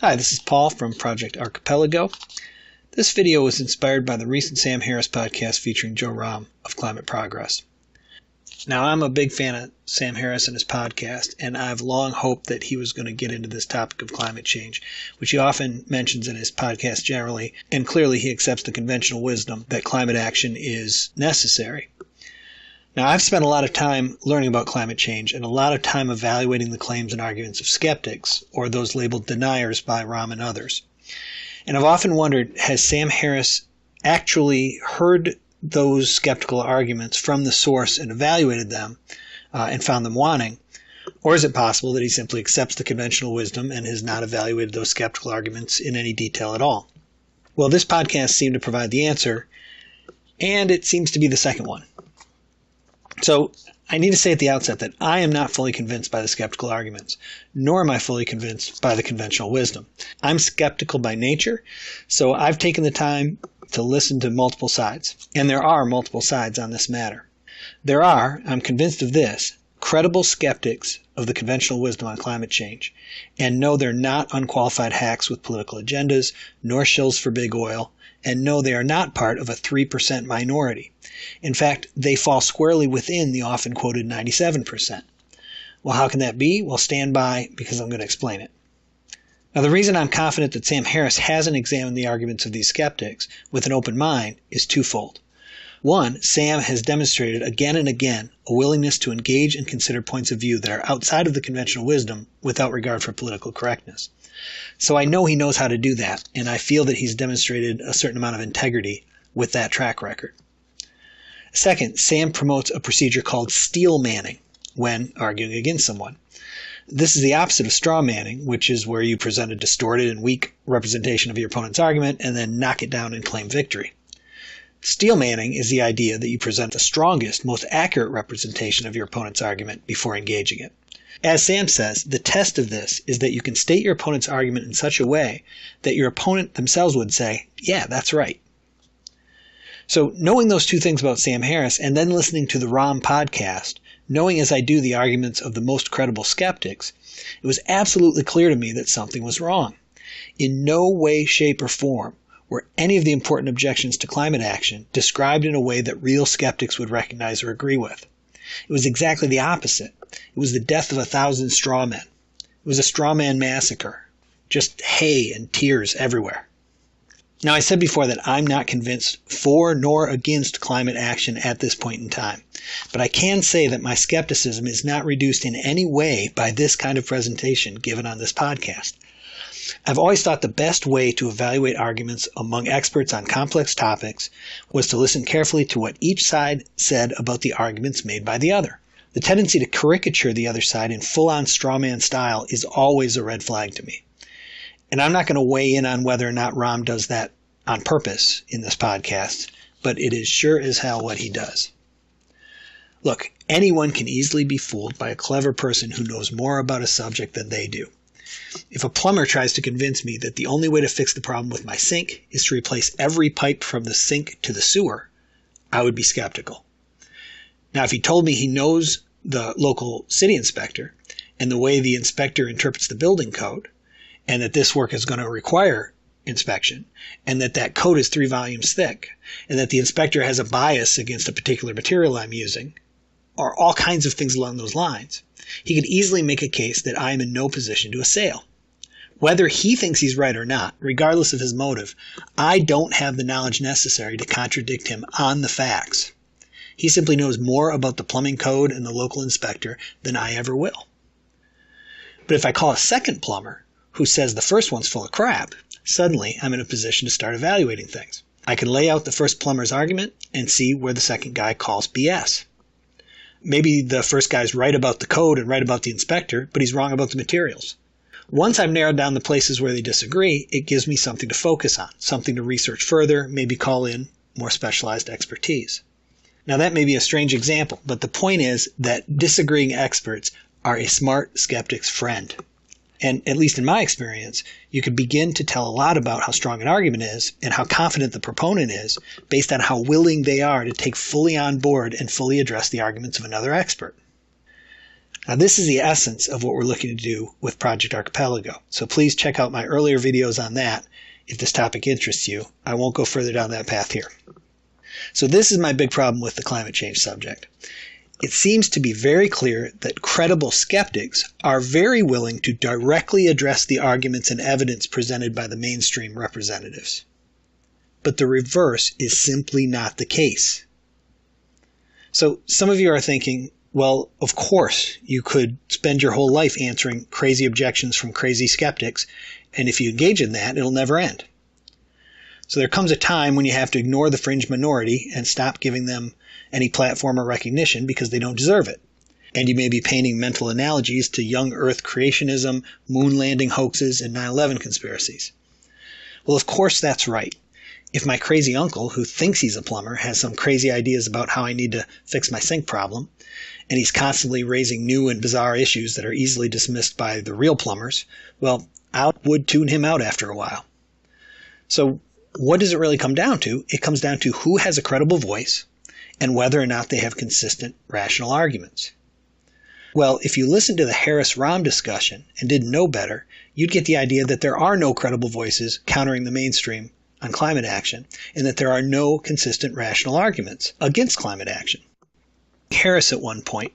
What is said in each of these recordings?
Hi, this is Paul from Project Archipelago. This video was inspired by the recent Sam Harris podcast featuring Joe Romm of Climate Progress. Now, I'm a big fan of Sam Harris and his podcast, and I've long hoped that he was going to get into this topic of climate change, which he often mentions in his podcast generally, and clearly he accepts the conventional wisdom that climate action is necessary. Now, I've spent a lot of time learning about climate change and a lot of time evaluating the claims and arguments of skeptics, or those labeled deniers by Romm and others. And I've often wondered, has Sam Harris actually heard those skeptical arguments from the source and evaluated them and found them wanting? Or is it possible that he simply accepts the conventional wisdom and has not evaluated those skeptical arguments in any detail at all? Well, this podcast seemed to provide the answer, and it seems to be the second one. So I need to say at the outset that I am not fully convinced by the skeptical arguments, nor am I fully convinced by the conventional wisdom. I'm skeptical by nature, so I've taken the time to listen to multiple sides. And there are multiple sides on this matter. There are, I'm convinced of this, credible skeptics of the conventional wisdom on climate change, and no, they're not unqualified hacks with political agendas, nor shills for big oil, and no, they are not part of a 3% minority. In fact, they fall squarely within the often quoted 97%. Well, how can that be? Well, stand by, because I'm going to explain it. Now, the reason I'm confident that Sam Harris hasn't examined the arguments of these skeptics with an open mind is twofold. One, Sam has demonstrated again and again a willingness to engage and consider points of view that are outside of the conventional wisdom without regard for political correctness. So I know he knows how to do that, and I feel that he's demonstrated a certain amount of integrity with that track record. Second, Sam promotes a procedure called steelmanning when arguing against someone. This is the opposite of strawmanning, which is where you present a distorted and weak representation of your opponent's argument and then knock it down and claim victory. Steelmanning is the idea that you present the strongest, most accurate representation of your opponent's argument before engaging it. As Sam says, the test of this is that you can state your opponent's argument in such a way that your opponent themselves would say, yeah, that's right. So knowing those two things about Sam Harris and then listening to the Romm podcast, knowing as I do the arguments of the most credible skeptics, it was absolutely clear to me that something was wrong. In no way, shape, or form were any of the important objections to climate action described in a way that real skeptics would recognize or agree with. It was exactly the opposite. It was the death of 1,000 straw men. It was a straw man massacre. Just hay and tears everywhere. Now, I said before that I'm not convinced for nor against climate action at this point in time. But I can say that my skepticism is not reduced in any way by this kind of presentation given on this podcast. I've always thought the best way to evaluate arguments among experts on complex topics was to listen carefully to what each side said about the arguments made by the other. The tendency to caricature the other side in full-on strawman style is always a red flag to me. And I'm not going to weigh in on whether or not Romm does that on purpose in this podcast, but it is sure as hell what he does. Look, anyone can easily be fooled by a clever person who knows more about a subject than they do. If a plumber tries to convince me that the only way to fix the problem with my sink is to replace every pipe from the sink to the sewer, I would be skeptical. Now, if he told me he knows the local city inspector and the way the inspector interprets the building code, and that this work is going to require inspection, and that code is 3 volumes thick, and that the inspector has a bias against a particular material I'm using, or all kinds of things along those lines, he could easily make a case that I am in no position to assail. Whether he thinks he's right or not, regardless of his motive, I don't have the knowledge necessary to contradict him on the facts. He simply knows more about the plumbing code and the local inspector than I ever will. But if I call a second plumber, who says the first one's full of crap, suddenly I'm in a position to start evaluating things. I can lay out the first plumber's argument and see where the second guy calls BS. Maybe the first guy's right about the code and right about the inspector, but he's wrong about the materials. Once I've narrowed down the places where they disagree, it gives me something to focus on, something to research further, maybe call in more specialized expertise. Now, that may be a strange example, but the point is that disagreeing experts are a smart skeptic's friend. And at least in my experience, you can begin to tell a lot about how strong an argument is and how confident the proponent is based on how willing they are to take fully on board and fully address the arguments of another expert. Now, this is the essence of what we're looking to do with Project Archipelago. So please check out my earlier videos on that if this topic interests you. I won't go further down that path here. So this is my big problem with the climate change subject. It seems to be very clear that credible skeptics are very willing to directly address the arguments and evidence presented by the mainstream representatives. But the reverse is simply not the case. So some of you are thinking, well, of course, you could spend your whole life answering crazy objections from crazy skeptics, and if you engage in that, it'll never end. So there comes a time when you have to ignore the fringe minority and stop giving them any platform or recognition because they don't deserve it. And you may be painting mental analogies to young Earth creationism, moon landing hoaxes, and 9/11 conspiracies. Well, of course that's right. If my crazy uncle, who thinks he's a plumber, has some crazy ideas about how I need to fix my sink problem, and he's constantly raising new and bizarre issues that are easily dismissed by the real plumbers, well, I would tune him out after a while. So what does it really come down to? It comes down to who has a credible voice and whether or not they have consistent, rational arguments. Well, if you listened to the Harris Romm discussion and didn't know better, you'd get the idea that there are no credible voices countering the mainstream on climate action, and that there are no consistent, rational arguments against climate action. Harris at one point.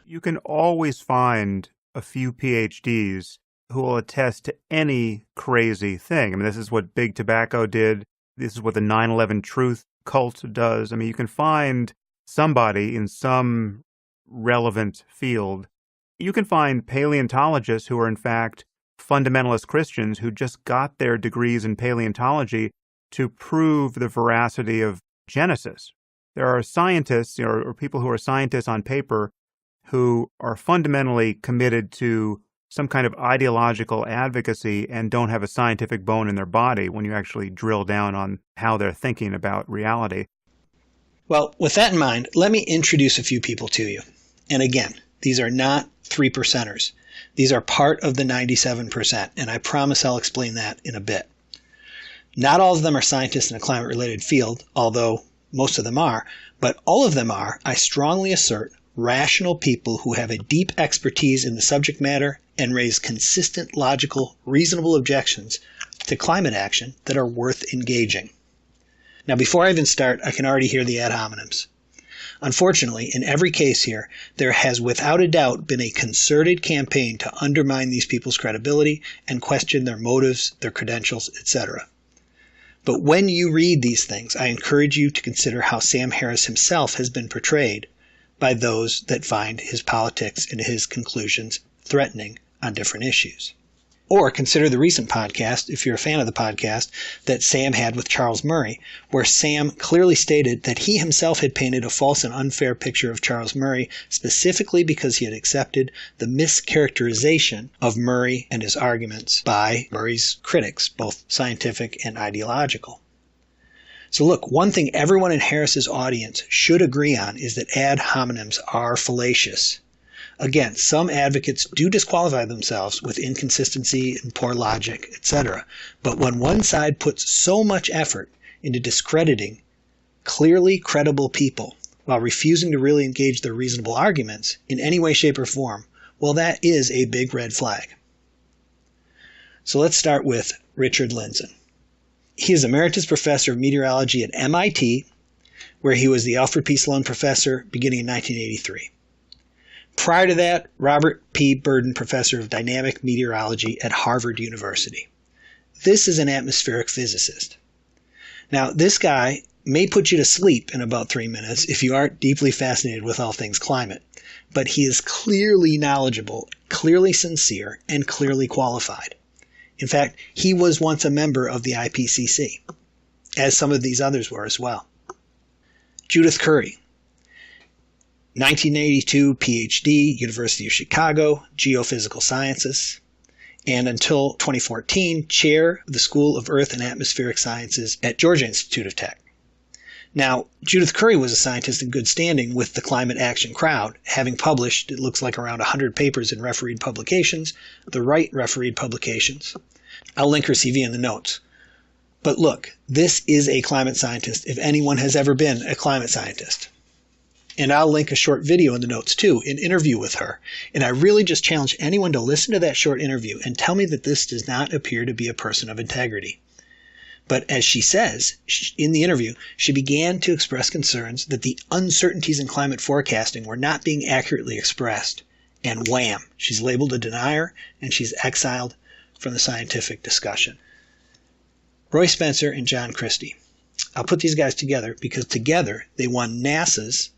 You can always find a few PhDs who will attest to any crazy thing. I mean, this is what Big Tobacco did. This is what the 9/11 truth cult does. I mean, you can find somebody in some relevant field. You can find paleontologists who are, in fact, fundamentalist Christians who just got their degrees in paleontology to prove the veracity of Genesis. There are scientists or people who are scientists on paper who are fundamentally committed to some kind of ideological advocacy and don't have a scientific bone in their body when you actually drill down on how they're thinking about reality. Well, with that in mind, let me introduce a few people to you. And again, these are not 3%ers. These are part of the 97%, and I promise I'll explain that in a bit. Not all of them are scientists in a climate-related field, although most of them are, but all of them are, I strongly assert, rational people who have a deep expertise in the subject matter and raise consistent, logical, reasonable objections to climate action that are worth engaging. Now, before I even start, I can already hear the ad hominems. Unfortunately, in every case here, there has without a doubt been a concerted campaign to undermine these people's credibility and question their motives, their credentials, etc. But when you read these things, I encourage you to consider how Sam Harris himself has been portrayed by those that find his politics and his conclusions threatening on different issues. Or consider the recent podcast, if you're a fan of the podcast, that Sam had with Charles Murray, where Sam clearly stated that he himself had painted a false and unfair picture of Charles Murray specifically because he had accepted the mischaracterization of Murray and his arguments by Murray's critics, both scientific and ideological. So look, one thing everyone in Harris's audience should agree on is that ad hominems are fallacious. Again, some advocates do disqualify themselves with inconsistency and poor logic, etc. But when one side puts so much effort into discrediting clearly credible people while refusing to really engage their reasonable arguments in any way, shape, or form, well, that is a big red flag. So let's start with Richard Lindzen. He is Emeritus Professor of Meteorology at MIT, where he was the Alfred P. Sloan Professor beginning in 1983. Prior to that, Robert P. Burden Professor of Dynamic Meteorology at Harvard University. This is an atmospheric physicist. Now, this guy may put you to sleep in about 3 minutes if you aren't deeply fascinated with all things climate, but he is clearly knowledgeable, clearly sincere, and clearly qualified. In fact, he was once a member of the IPCC, as some of these others were as well. Judith Curry. 1982 PhD, University of Chicago, Geophysical Sciences, and until 2014, Chair of the School of Earth and Atmospheric Sciences at Georgia Institute of Tech. Now, Judith Curry was a scientist in good standing with the climate action crowd, having published, it looks like, around 100 papers in refereed publications, the right refereed publications. I'll link her CV in the notes. But look, this is a climate scientist if anyone has ever been a climate scientist. And I'll link a short video in the notes too, an interview with her. And I really just challenge anyone to listen to that short interview and tell me that this does not appear to be a person of integrity. But as she says in the interview, she began to express concerns that the uncertainties in climate forecasting were not being accurately expressed. And wham, she's labeled a denier and she's exiled from the scientific discussion. Roy Spencer and John Christy. I'll put these guys together because together they won NASA's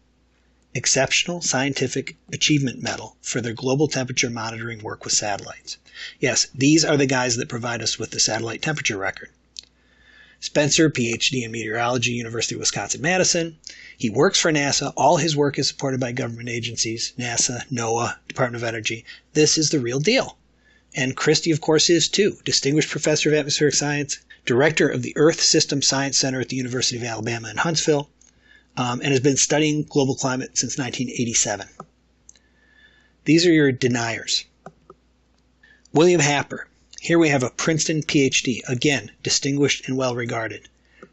Exceptional Scientific Achievement Medal for their global temperature monitoring work with satellites. Yes, these are the guys that provide us with the satellite temperature record. Spencer, PhD in meteorology, University of Wisconsin-Madison. He works for NASA. All his work is supported by government agencies, NASA, NOAA, Department of Energy. This is the real deal. And Christy, of course, is too. Distinguished Professor of Atmospheric Science, Director of the Earth System Science Center at the University of Alabama in Huntsville, and has been studying global climate since 1987. These are your deniers. William Happer. Here we have a Princeton PhD, again, distinguished and well-regarded.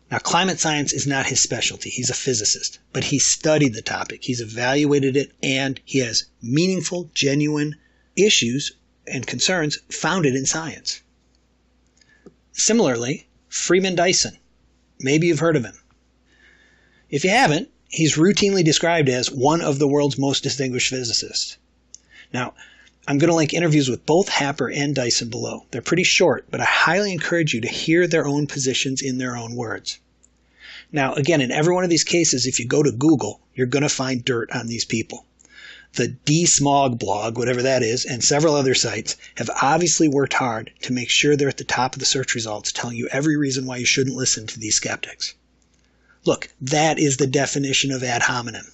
Now, climate science is not his specialty. He's a physicist, but he studied the topic. He's evaluated it, and he has meaningful, genuine issues and concerns founded in science. Similarly, Freeman Dyson. Maybe you've heard of him. If you haven't, he's routinely described as one of the world's most distinguished physicists. Now, I'm going to link interviews with both Happer and Dyson below. They're pretty short, but I highly encourage you to hear their own positions in their own words. Now, again, in every one of these cases, if you go to Google, you're going to find dirt on these people. The D-Smog blog, whatever that is, and several other sites have obviously worked hard to make sure they're at the top of the search results, telling you every reason why you shouldn't listen to these skeptics. Look, that is the definition of ad hominem.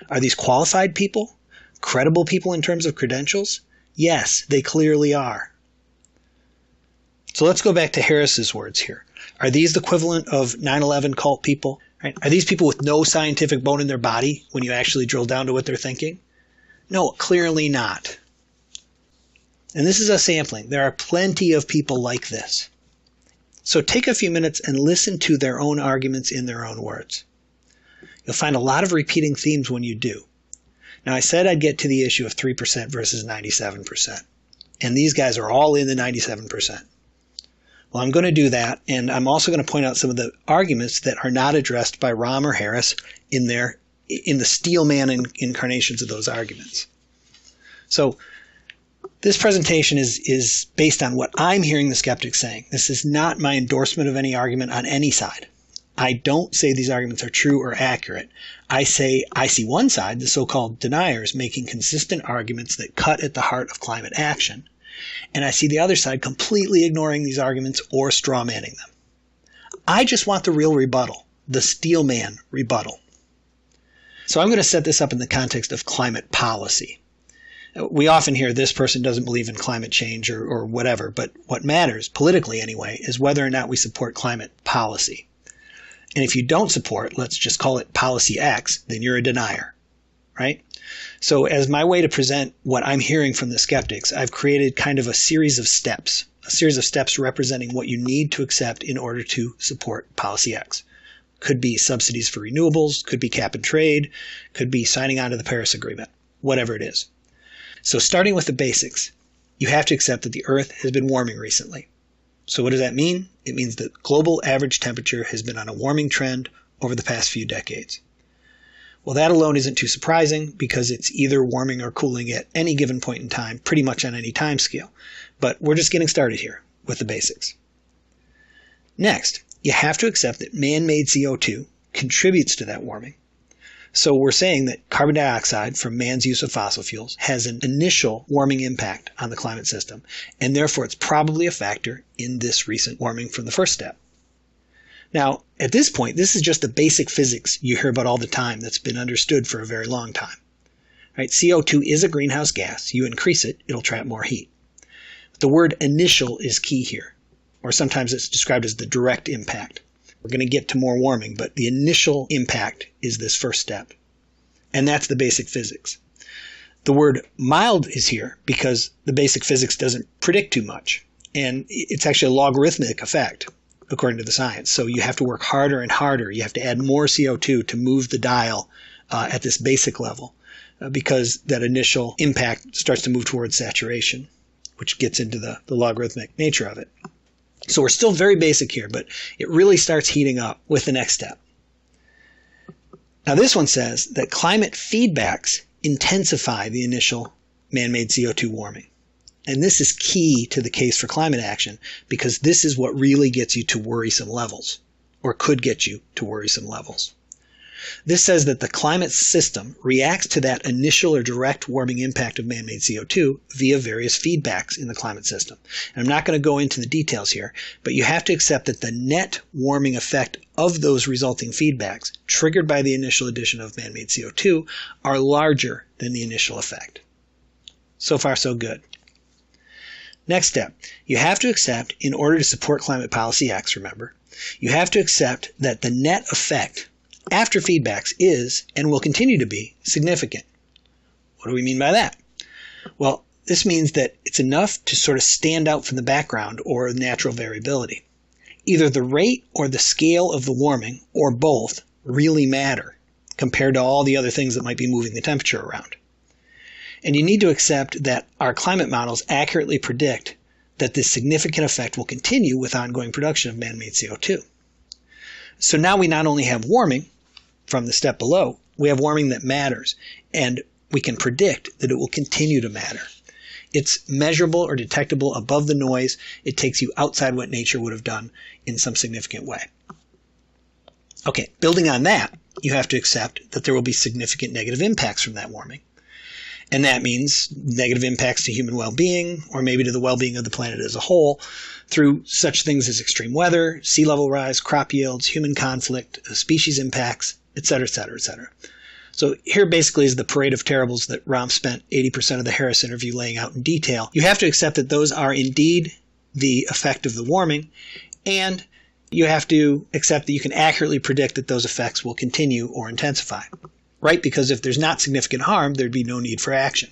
Are these qualified people? Credible people in terms of credentials? Yes, they clearly are. So let's go back to Harris's words here. Are these the equivalent of 9/11 cult people? Right? Are these people with no scientific bone in their body when you actually drill down to what they're thinking? No, clearly not. And this is a sampling. There are plenty of people like this. So take a few minutes and listen to their own arguments in their own words. You'll find a lot of repeating themes when you do. Now, I said I'd get to the issue of 3% versus 97%. And these guys are all in the 97%. Well, I'm going to do that, and I'm also going to point out some of the arguments that are not addressed by Romm or Harris in the steelmanning incarnations of those arguments. So this presentation is based on what I'm hearing the skeptics saying. This is not my endorsement of any argument on any side. I don't say these arguments are true or accurate. I say I see one side, the so-called deniers, making consistent arguments that cut at the heart of climate action. And I see the other side completely ignoring these arguments or strawmanning them. I just want the real rebuttal, the steelman rebuttal. So I'm going to set this up in the context of climate policy. We often hear this person doesn't believe in climate change or whatever, but what matters, politically anyway, is whether or not we support climate policy. And if you don't support, let's just call it policy X, then you're a denier, right? So as my way to present what I'm hearing from the skeptics, I've created kind of a series of steps representing what you need to accept in order to support policy X. Could be subsidies for renewables, could be cap and trade, could be signing on to the Paris Agreement, whatever it is. So starting with the basics, you have to accept that the Earth has been warming recently. So what does that mean? It means that global average temperature has been on a warming trend over the past few decades. Well, that alone isn't too surprising because it's either warming or cooling at any given point in time, pretty much on any time scale. But we're just getting started here with the basics. Next, you have to accept that man-made CO2 contributes to that warming. So we're saying that carbon dioxide from man's use of fossil fuels has an initial warming impact on the climate system, and therefore it's probably a factor in this recent warming from the first step. Now, at this point, this is just the basic physics you hear about all the time that's been understood for a very long time. Right? CO2 is a greenhouse gas. You increase it, it'll trap more heat. The word initial is key here, or sometimes it's described as the direct impact. We're going to get to more warming, but the initial impact is this first step. And that's the basic physics. The word mild is here because the basic physics doesn't predict too much. And it's actually a logarithmic effect, according to the science. So you have to work harder and harder. You have to add more CO2 to move the dial at this basic level because that initial impact starts to move towards saturation, which gets into the logarithmic nature of it. So we're still very basic here, but it really starts heating up with the next step. Now this one says that climate feedbacks intensify the initial man-made CO2 warming. And this is key to the case for climate action because this is what really gets you to worrisome levels, or could get you to worrisome levels. This says that the climate system reacts to that initial or direct warming impact of man-made CO2 via various feedbacks in the climate system. And I'm not going to go into the details here, but you have to accept that the net warming effect of those resulting feedbacks triggered by the initial addition of man-made CO2 are larger than the initial effect. So far, so good. Next step, you have to accept, in order to support climate policy X, remember, you have to accept that the net effect after feedbacks is, and will continue to be, significant. What do we mean by that? Well, this means that it's enough to sort of stand out from the background or natural variability. Either the rate or the scale of the warming, or both, really matter compared to all the other things that might be moving the temperature around. And you need to accept that our climate models accurately predict that this significant effect will continue with ongoing production of man-made CO2. So now we not only have warming from the step below, we have warming that matters, and we can predict that it will continue to matter. It's measurable or detectable above the noise. It takes you outside what nature would have done in some significant way. Okay, building on that, you have to accept that there will be significant negative impacts from that warming. And that means negative impacts to human well-being, or maybe to the well-being of the planet as a whole, through such things as extreme weather, sea level rise, crop yields, human conflict, species impacts, etc., etc., etc. So here basically is the parade of terribles that Romm spent 80% of the Harris interview laying out in detail. You have to accept that those are indeed the effect of the warming, and you have to accept that you can accurately predict that those effects will continue or intensify. Right? Because if there's not significant harm, there'd be no need for action.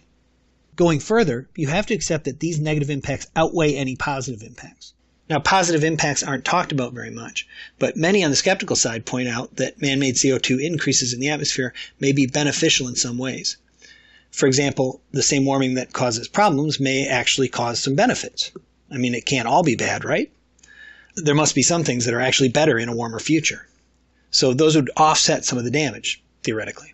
Going further, you have to accept that these negative impacts outweigh any positive impacts. Now, positive impacts aren't talked about very much, but many on the skeptical side point out that man-made CO2 increases in the atmosphere may be beneficial in some ways. For example, the same warming that causes problems may actually cause some benefits. I mean, it can't all be bad, right? There must be some things that are actually better in a warmer future. So those would offset some of the damage, theoretically.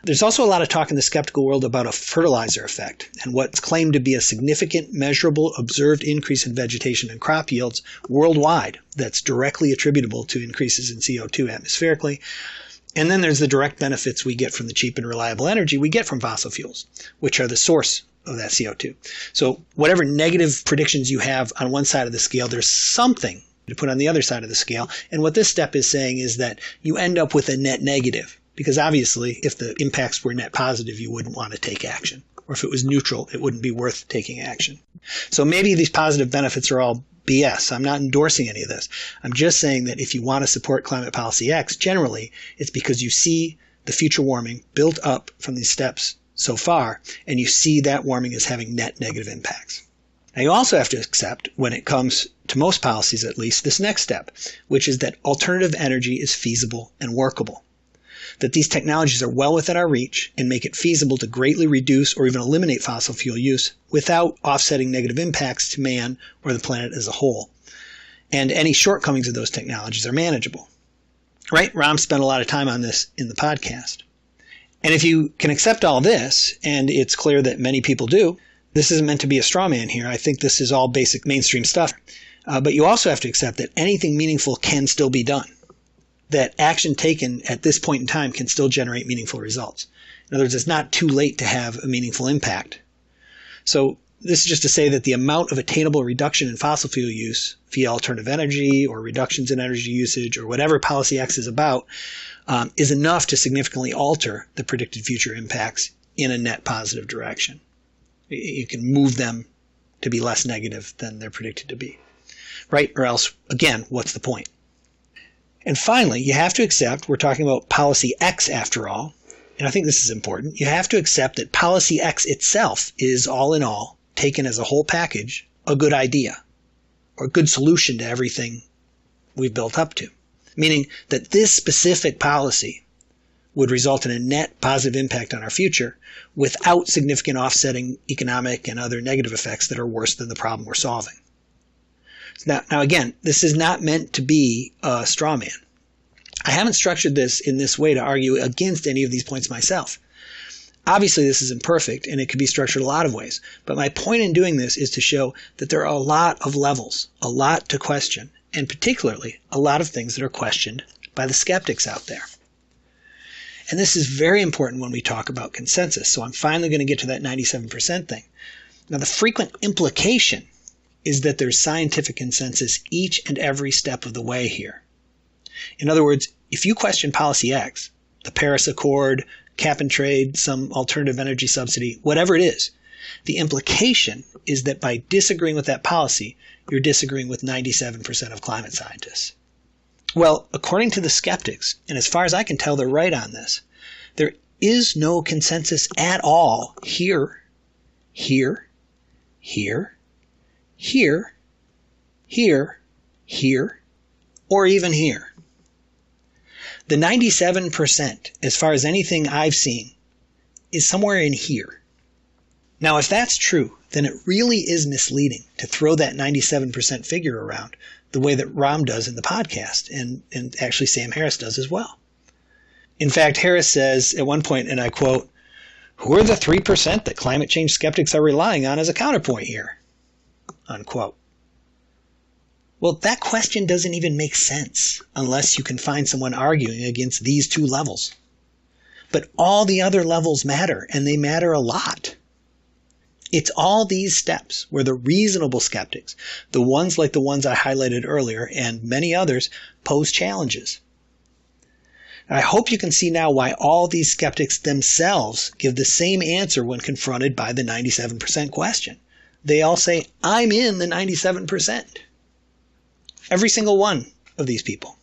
There's also a lot of talk in the skeptical world about a fertilizer effect and what's claimed to be a significant, measurable, observed increase in vegetation and crop yields worldwide that's directly attributable to increases in CO2 atmospherically. And then there's the direct benefits we get from the cheap and reliable energy we get from fossil fuels, which are the source of that CO2. So whatever negative predictions you have on one side of the scale, there's something to put on the other side of the scale. And what this step is saying is that you end up with a net negative. Because obviously, if the impacts were net positive, you wouldn't want to take action. Or if it was neutral, it wouldn't be worth taking action. So maybe these positive benefits are all BS. I'm not endorsing any of this. I'm just saying that if you want to support climate policy X, generally, it's because you see the future warming built up from these steps so far, and you see that warming as having net negative impacts. Now, you also have to accept, when it comes to most policies at least, this next step, which is that alternative energy is feasible and workable. That these technologies are well within our reach and make it feasible to greatly reduce or even eliminate fossil fuel use without offsetting negative impacts to man or the planet as a whole. And any shortcomings of those technologies are manageable. Right? Romm spent a lot of time on this in the podcast. And if you can accept all this, and it's clear that many people do, this isn't meant to be a straw man here. I think this is all basic mainstream stuff. But you also have to accept that anything meaningful can still be done. That action taken at this point in time can still generate meaningful results. In other words, it's not too late to have a meaningful impact. So this is just to say that the amount of attainable reduction in fossil fuel use via alternative energy or reductions in energy usage or whatever Policy X is about is enough to significantly alter the predicted future impacts in a net positive direction. You can move them to be less negative than they're predicted to be. Right? Or else, again, what's the point? And finally, you have to accept, we're talking about Policy X after all, and I think this is important, you have to accept that Policy X itself is, all in all, taken as a whole package, a good idea, or a good solution to everything we've built up to. Meaning that this specific policy would result in a net positive impact on our future without significant offsetting economic and other negative effects that are worse than the problem we're solving. Now again, this is not meant to be a straw man. I haven't structured this in this way to argue against any of these points myself. Obviously, this is imperfect, and it could be structured a lot of ways. But my point in doing this is to show that there are a lot of levels, a lot to question, and particularly a lot of things that are questioned by the skeptics out there. And this is very important when we talk about consensus. So I'm finally going to get to that 97% thing. Now, the frequent implication is that there's scientific consensus each and every step of the way here. In other words, if you question policy X, the Paris Accord, cap and trade, some alternative energy subsidy, whatever it is, the implication is that by disagreeing with that policy, you're disagreeing with 97% of climate scientists. Well, according to the skeptics, and as far as I can tell, they're right on this, there is no consensus at all here, here, here, here, here, here, or even here. The 97%, as far as anything I've seen, is somewhere in here. Now, if that's true, then it really is misleading to throw that 97% figure around the way that Romm does in the podcast, and actually Sam Harris does as well. In fact, Harris says at one point, and I quote, "Who are the 3% that climate change skeptics are relying on as a counterpoint here?" Unquote. Well, that question doesn't even make sense unless you can find someone arguing against these two levels. But all the other levels matter, and they matter a lot. It's all these steps where the reasonable skeptics, the ones like the ones I highlighted earlier, and many others, pose challenges. I hope you can see now why all these skeptics themselves give the same answer when confronted by the 97% question. They all say, "I'm in the 97%. Every single one of these people.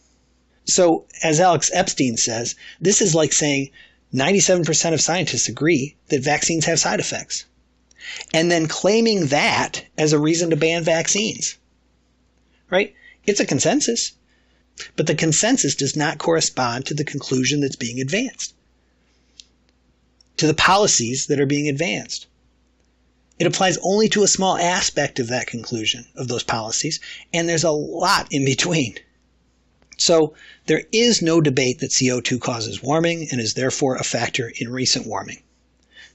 So, as Alex Epstein says, this is like saying 97% of scientists agree that vaccines have side effects, and then claiming that as a reason to ban vaccines. Right? It's a consensus, but the consensus does not correspond to the conclusion that's being advanced, to the policies that are being advanced. It applies only to a small aspect of that conclusion, of those policies, and there's a lot in between. So there is no debate that CO2 causes warming and is therefore a factor in recent warming.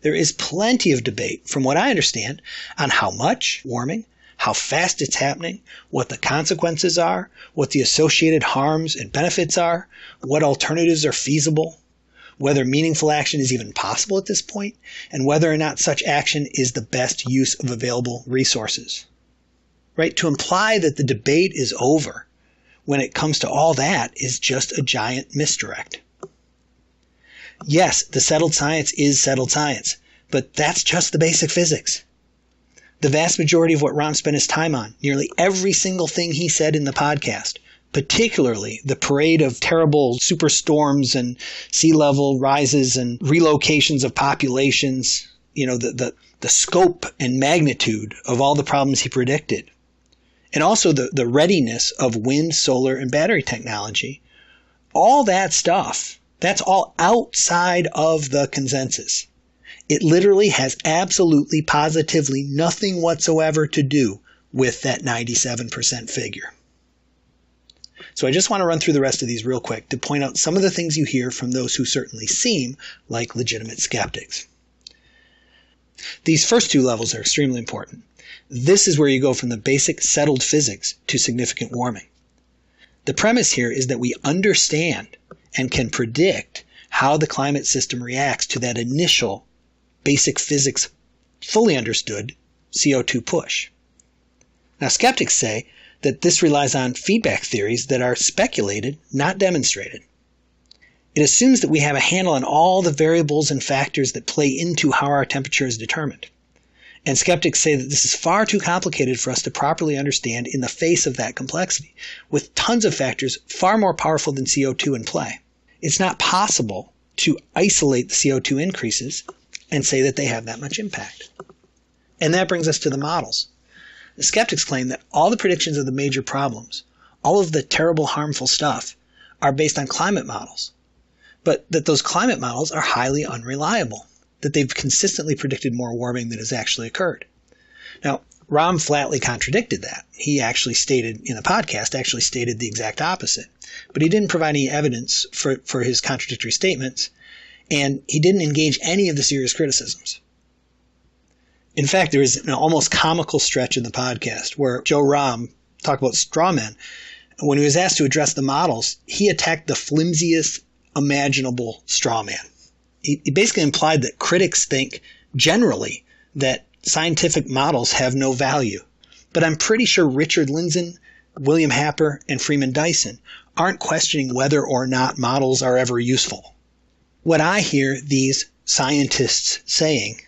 There is plenty of debate, from what I understand, on how much warming, how fast it's happening, what the consequences are, what the associated harms and benefits are, what alternatives are feasible, whether meaningful action is even possible at this point, and whether or not such action is the best use of available resources. Right? To imply that the debate is over when it comes to all that is just a giant misdirect. Yes, the settled science is settled science, but that's just the basic physics. The vast majority of what Romm spent his time on, nearly every single thing he said in the podcast, particularly the parade of terrible superstorms and sea level rises and relocations of populations, the scope and magnitude of all the problems he predicted, and also the readiness of wind, solar, and battery technology, all that stuff, that's all outside of the consensus. It literally has absolutely, positively nothing whatsoever to do with that 97% figure. So I just want to run through the rest of these real quick to point out some of the things you hear from those who certainly seem like legitimate skeptics. These first two levels are extremely important. This is where you go from the basic settled physics to significant warming. The premise here is that we understand and can predict how the climate system reacts to that initial basic physics fully understood CO2 push. Now, skeptics say that this relies on feedback theories that are speculated, not demonstrated. It assumes that we have a handle on all the variables and factors that play into how our temperature is determined. And skeptics say that this is far too complicated for us to properly understand in the face of that complexity, with tons of factors far more powerful than CO2 in play. It's not possible to isolate the CO2 increases and say that they have that much impact. And that brings us to the models. The skeptics claim that all the predictions of the major problems, all of the terrible, harmful stuff, are based on climate models. but that those climate models are highly unreliable, that they've consistently predicted more warming than has actually occurred. Now, Romm flatly contradicted that. He actually stated in the podcast, stated the exact opposite. But he didn't provide any evidence for his contradictory statements, and he didn't engage any of the serious criticisms. In fact, there is an almost comical stretch in the podcast where Joe Romm talked about strawmen. When he was asked to address the models, he attacked the flimsiest imaginable strawman. He basically implied that critics think generally that scientific models have no value. But I'm pretty sure Richard Lindzen, William Happer, and Freeman Dyson aren't questioning whether or not models are ever useful. What I hear these scientists saying,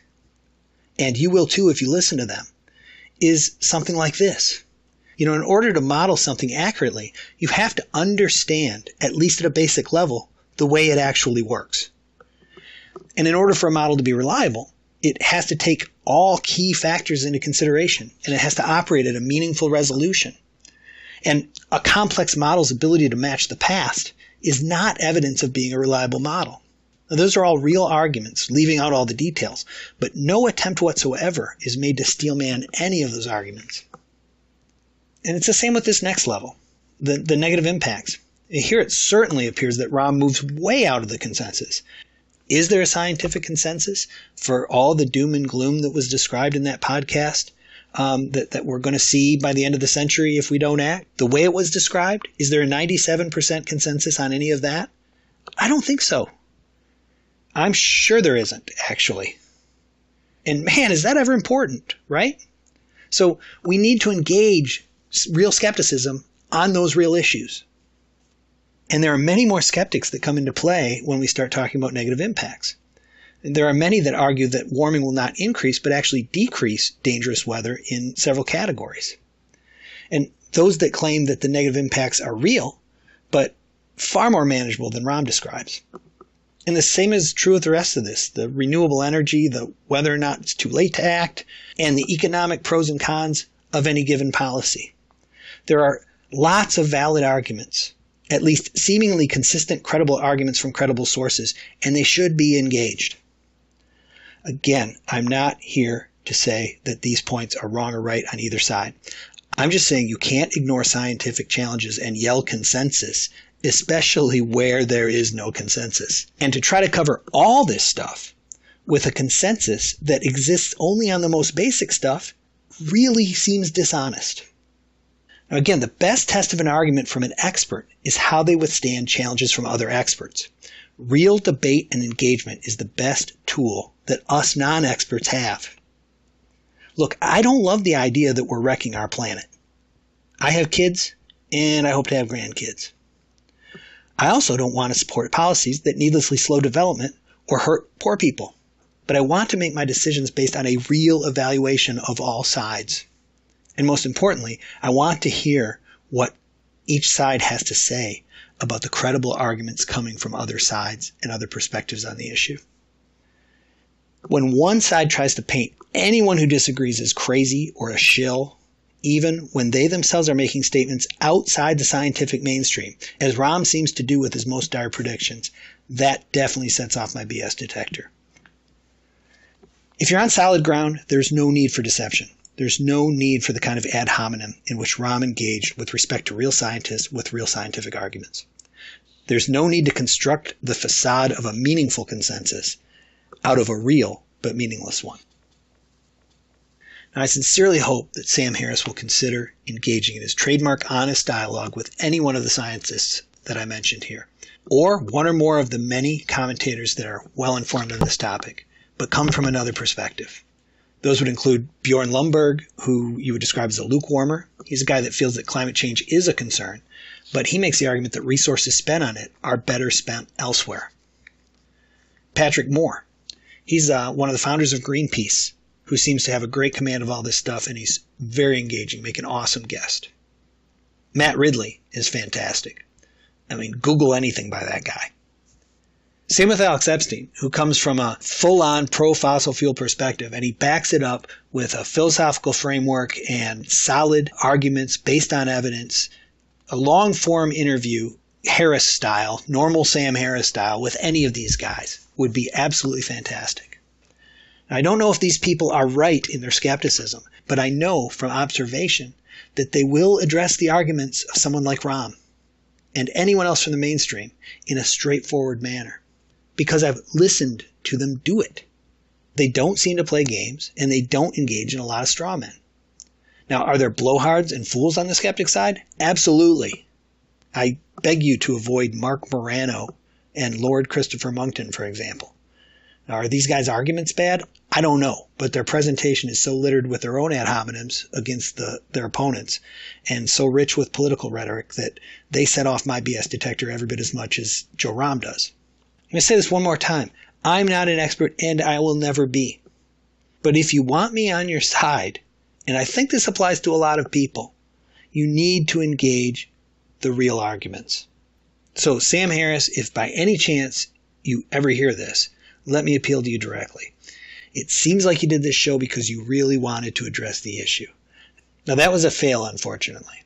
and you will too if you listen to them, is something like this. In order to model something accurately, you have to understand, at least at a basic level, the way it actually works. And in order for a model to be reliable, it has to take all key factors into consideration, and it has to operate at a meaningful resolution. And a complex model's ability to match the past is not evidence of being a reliable model. Now, those are all real arguments, leaving out all the details, but no attempt whatsoever is made to steelman any of those arguments. And it's the same with this next level, the negative impacts. Here it certainly appears that Romm moves way out of the consensus. Is there a scientific consensus for all the doom and gloom that was described in that podcast that we're going to see by the end of the century if we don't act? The way it was described? Is there a 97% consensus on any of that? I don't think so. I'm sure there isn't, actually. And man, is that ever important, right? So we need to engage real skepticism on those real issues. And there are many more skeptics that come into play when we start talking about negative impacts. And there are many that argue that warming will not increase, but actually decrease dangerous weather in several categories. And those that claim that the negative impacts are real, but far more manageable than Romm describes. And the same is true with the rest of this, the renewable energy, the whether or not it's too late to act, and the economic pros and cons of any given policy. There are lots of valid arguments, at least seemingly consistent, credible arguments from credible sources, and they should be engaged. Again, I'm not here to say that these points are wrong or right on either side. I'm just saying you can't ignore scientific challenges and yell consensus, especially where there is no consensus. And to try to cover all this stuff with a consensus that exists only on the most basic stuff really seems dishonest. Now again, the best test of an argument from an expert is how they withstand challenges from other experts. Real debate and engagement is the best tool that us non-experts have. Look, I don't love the idea that we're wrecking our planet. I have kids, and I hope to have grandkids. I also don't want to support policies that needlessly slow development or hurt poor people. But I want to make my decisions based on a real evaluation of all sides. And most importantly, I want to hear what each side has to say about the credible arguments coming from other sides and other perspectives on the issue. When one side tries to paint anyone who disagrees as crazy or a shill, even when they themselves are making statements outside the scientific mainstream, as Romm seems to do with his most dire predictions, that definitely sets off my BS detector. If you're on solid ground, there's no need for deception. There's no need for the kind of ad hominem in which Romm engaged with respect to real scientists with real scientific arguments. There's no need to construct the facade of a meaningful consensus out of a real but meaningless one. Now, I sincerely hope that Sam Harris will consider engaging in his trademark honest dialogue with any one of the scientists that I mentioned here, or one or more of the many commentators that are well informed on this topic, but come from another perspective. Those would include Bjorn Lomborg, who you would describe as a lukewarmer. He's a guy that feels that climate change is a concern, but he makes the argument that resources spent on it are better spent elsewhere. Patrick Moore. He's one of the founders of Greenpeace, who seems to have a great command of all this stuff, and he's very engaging, make an awesome guest. Matt Ridley is fantastic. I mean, Google anything by that guy. Same with Alex Epstein, who comes from a full-on pro-fossil fuel perspective, and he backs it up with a philosophical framework and solid arguments based on evidence, a long-form interview Harris style, normal Sam Harris style with any of these guys would be absolutely fantastic. I don't know if these people are right in their skepticism, but I know from observation that they will address the arguments of someone like Romm and anyone else from the mainstream in a straightforward manner, because I've listened to them do it. They don't seem to play games, and they don't engage in a lot of straw men. Now, are there blowhards and fools on the skeptic side? Absolutely. I beg you to avoid Mark Morano and Lord Christopher Monckton, for example. Now, are these guys' arguments bad? I don't know, but their presentation is so littered with their own ad hominems against their opponents and so rich with political rhetoric that they set off my BS detector every bit as much as Joe Romm does. I'm going to say this one more time. I'm not an expert, and I will never be. But if you want me on your side, and I think this applies to a lot of people, you need to engage the real arguments. So, Sam Harris, if by any chance you ever hear this, let me appeal to you directly. It seems like you did this show because you really wanted to address the issue. Now, that was a fail, unfortunately,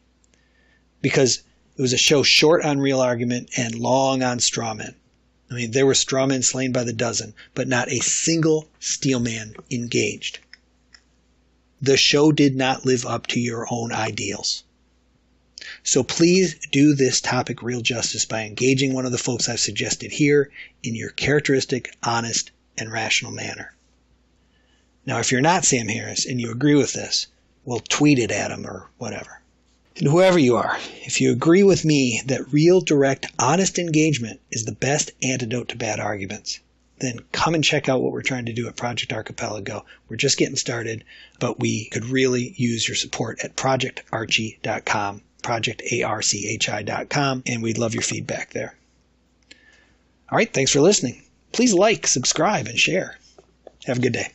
because it was a show short on real argument and long on straw men. I mean, there were straw men slain by the dozen, but not a single steelman engaged. The show did not live up to your own ideals. So please do this topic real justice by engaging one of the folks I've suggested here in your characteristic, honest, and rational manner. Now, if you're not Sam Harris and you agree with this, we'll tweet it at him or whatever. And whoever you are, if you agree with me that real, direct, honest engagement is the best antidote to bad arguments, then come and check out what we're trying to do at Project Archipelago. We're just getting started, but we could really use your support at projectarchi.com, projectarchi.com, and we'd love your feedback there. All right, thanks for listening. Please like, subscribe, and share. Have a good day.